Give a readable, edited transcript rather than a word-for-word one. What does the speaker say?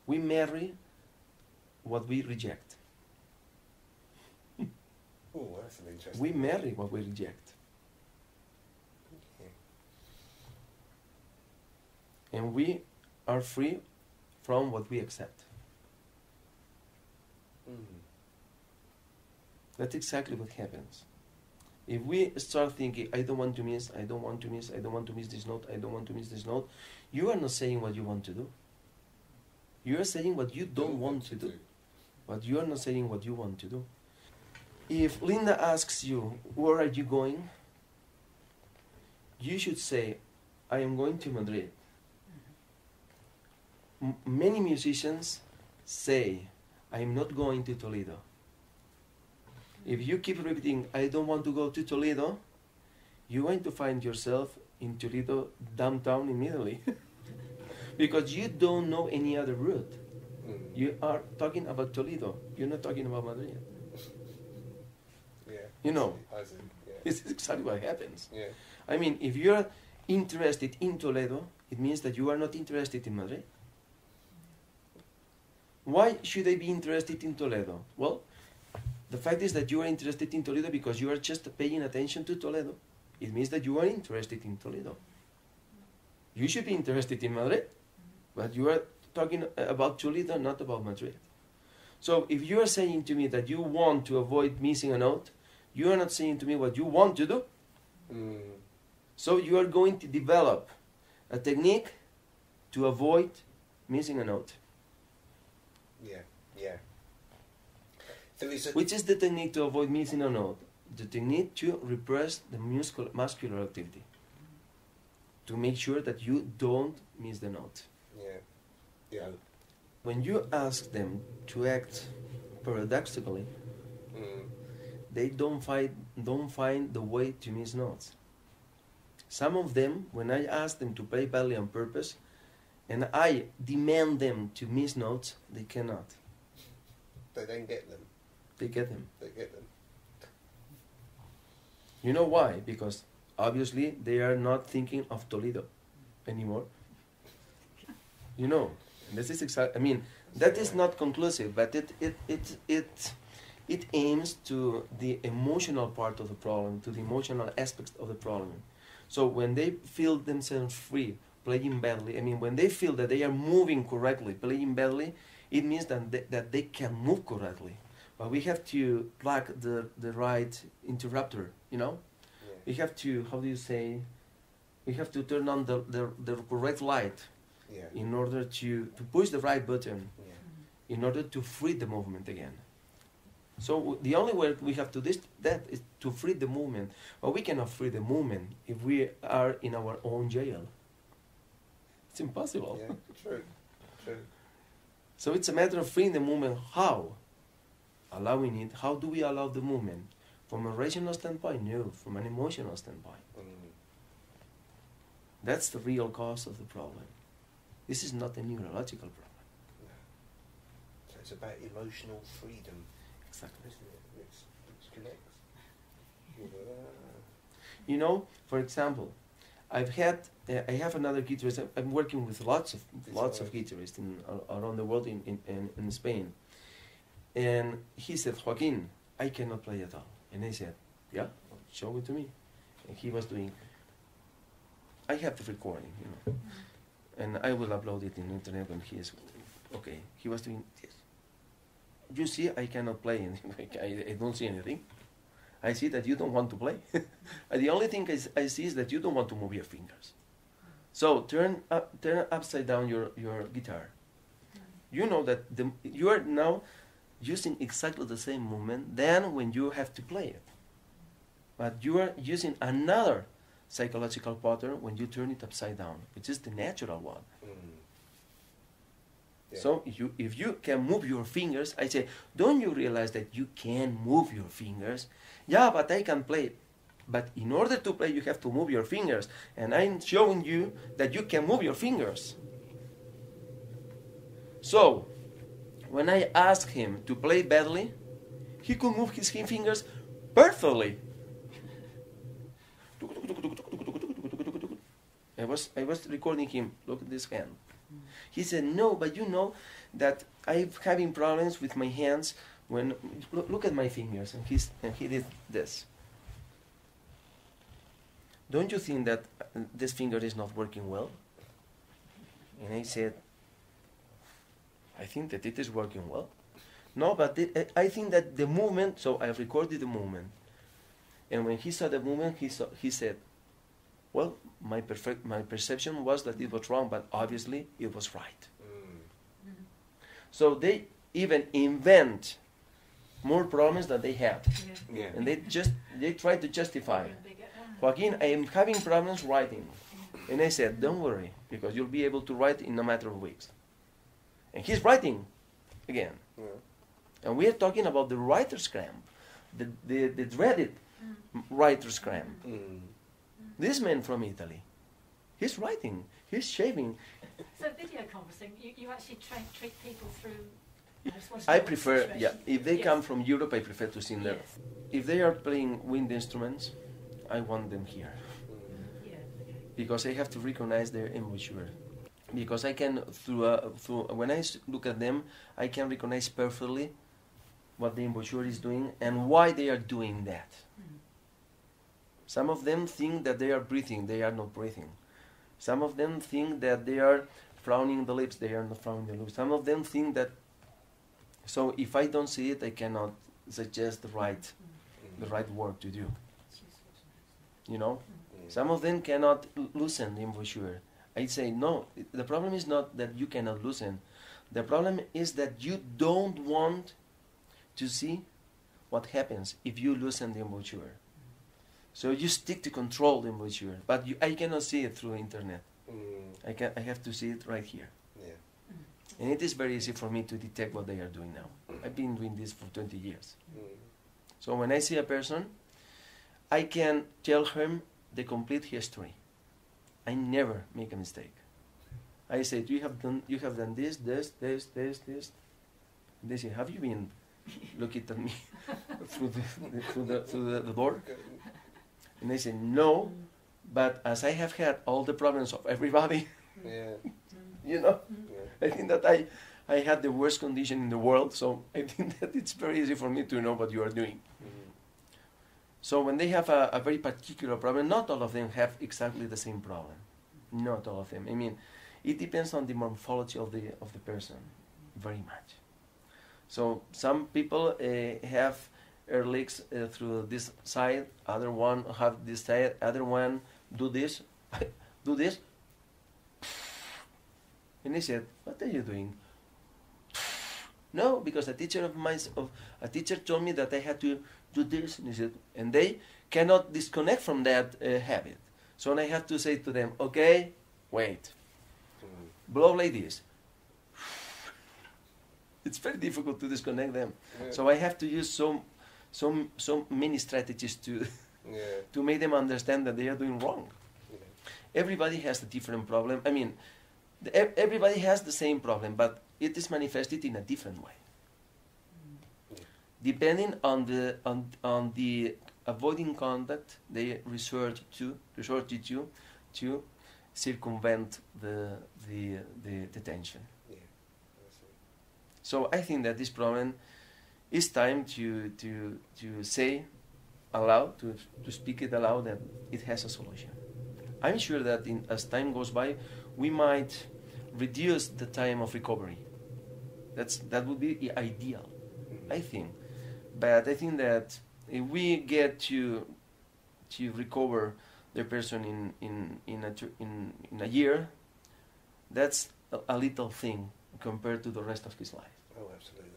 We marry what we reject. Oh, that's an interesting. We marry what we reject. Okay. And we are free from what we accept. That's exactly what happens. If we start thinking, I don't want to miss, I don't want to miss, I don't want to miss this note, I don't want to miss this note, you are not saying what you want to do. You are saying what you don't want to do. But you are not saying what you want to do. If Linda asks you, where are you going? You should say, I am going to Madrid. Many musicians say, I am not going to Toledo. If you keep repeating, I don't want to go to Toledo, you're going to find yourself in Toledo downtown immediately. Because you don't know any other route. You are talking about Toledo. You're not talking about Madrid. Yeah. You know, Yeah. this is exactly what happens. Yeah. I mean, if you're interested in Toledo, it means that you are not interested in Madrid. Why should I be interested in Toledo? Well, the fact is that you are interested in Toledo because you are just paying attention to Toledo. It means that you are interested in Toledo. You should be interested in Madrid, but you are talking about Toledo, not about Madrid. So if you are saying to me that you want to avoid missing a note, you are not saying to me what you want to do. So you are going to develop a technique to avoid missing a note. Yeah, yeah. So which is the technique to avoid missing a note? The technique to repress the muscular activity. To make sure that you don't miss the note. Yeah, yeah. When you ask them to act paradoxically, they don't find the way to miss notes. Some of them, when I ask them to play badly on purpose, and I demand them to miss notes, they cannot. They don't get them. They get them. They get them. You know why? Because obviously they are not thinking of Toledo anymore. You know, this is exactly. I mean, that is not conclusive, but it aims to the emotional part of the problem, to the emotional aspects of the problem. So when they feel themselves free playing badly, I mean, when they feel that they are moving correctly, playing badly, it means that they can move correctly. But we have to plug the right interrupter, you know? Yeah. We have to, how do you say, we have to turn on the correct light in order to push the right button in order to free the movement again. So the only way we have to do that is to free the movement. But we cannot free the movement if we are in our own jail. It's impossible. Yeah, true, true. So it's a matter of freeing the movement. How? Allowing it. How do we allow the movement? From a rational standpoint? No. From an emotional standpoint. That's the real cause of the problem. This is not a neurological problem. No. So it's about emotional freedom. Exactly. Which connects. You know, for example, I have another guitarist. I'm working with lots of guitarists around the world in Spain. And he said, Joaquin, I cannot play at all. And I said, yeah, show it to me. And he was doing, I have the recording, you know, and I will upload it in the internet when he is, okay. He was doing this. You see, I cannot play, and I don't see anything. I see that you don't want to play. The only thing I see is that you don't want to move your fingers. So turn upside down your guitar. You know that you are now using exactly the same movement than when you have to play it. But you are using another psychological pattern when you turn it upside down, which is the natural one. Yeah. So if you can move your fingers, I say, don't you realize that you can move your fingers? Yeah, but I can play. But in order to play, you have to move your fingers. And I'm showing you that you can move your fingers. So, when I asked him to play badly, he could move his fingers perfectly. I was recording him. Look at this hand. He said, no, but you know that I'm having problems with my hands when, look at my fingers, and he did this. Don't you think that this finger is not working well? And I said, I think that it is working well. No, but I think that the movement, so I recorded the movement. And when he saw the movement, he said, well, my perception was that it was wrong, but obviously it was right. So they even invent more problems than they have. Yeah. And they try to justify. Joaquin, I am having problems writing. And I said, don't worry, because you'll be able to write in a matter of weeks. And he's writing again. Yeah. And we are talking about the writer's cramp, the dreaded writer's cramp. This man from Italy, he's writing, he's shaving. So video conferencing, you actually treat people through... I prefer, situation. yeah, if they Yes. come from Europe, I prefer to see them. Yes. If they are playing wind instruments, I want them here. Yeah, okay. Because I have to recognize their embouchure. Because I can, when I look at them, I can recognize perfectly what the embouchure is doing and why they are doing that. Some of them think that they are breathing, they are not breathing. Some of them think that they are frowning the lips, they are not frowning the lips. Some of them think that, so if I don't see it, I cannot suggest the right work to do. You know? Some of them cannot loosen the embouchure. I say, no, the problem is not that you cannot loosen. The problem is that you don't want to see what happens if you loosen the embouchure. So you stick to control the embouchure, but I cannot see it through internet. I have to see it right here. Yeah. And it is very easy for me to detect what they are doing now. I've been doing this for 20 years. So when I see a person, I can tell him the complete history. I never make a mistake. I say, you have done this. And they say, have you been looking at me through the door? And I say, no, but as I have had all the problems of everybody, Yeah. you know, Yeah. I think that I had the worst condition in the world, so I think that it's very easy for me to know what you are doing. So when they have a very particular problem, not all of them have exactly the same problem. Not all of them. I mean, it depends on the morphology of the person, very much. So some people have air leaks through this side, other one have this side, other one do this, do this. And I said, what are you doing? No, because a teacher told me that I had to do this, and he said, and they cannot disconnect from that habit. So I have to say to them, okay, wait, blow like this. It's very difficult to disconnect them. Yeah. So I have to use so many strategies to to make them understand that they are doing wrong. Yeah. Everybody has a different problem. I mean, everybody has the same problem, but it is manifested in a different way. Depending on the avoiding contact they resorted to circumvent the tension. Yeah. That's it. So I think that this problem is time to say aloud, to speak it aloud, that it has a solution. I'm sure that as time goes by, we might reduce the time of recovery. That would be ideal, I think. But I think that if we get to recover the person in a year, that's a little thing compared to the rest of his life. Oh, absolutely.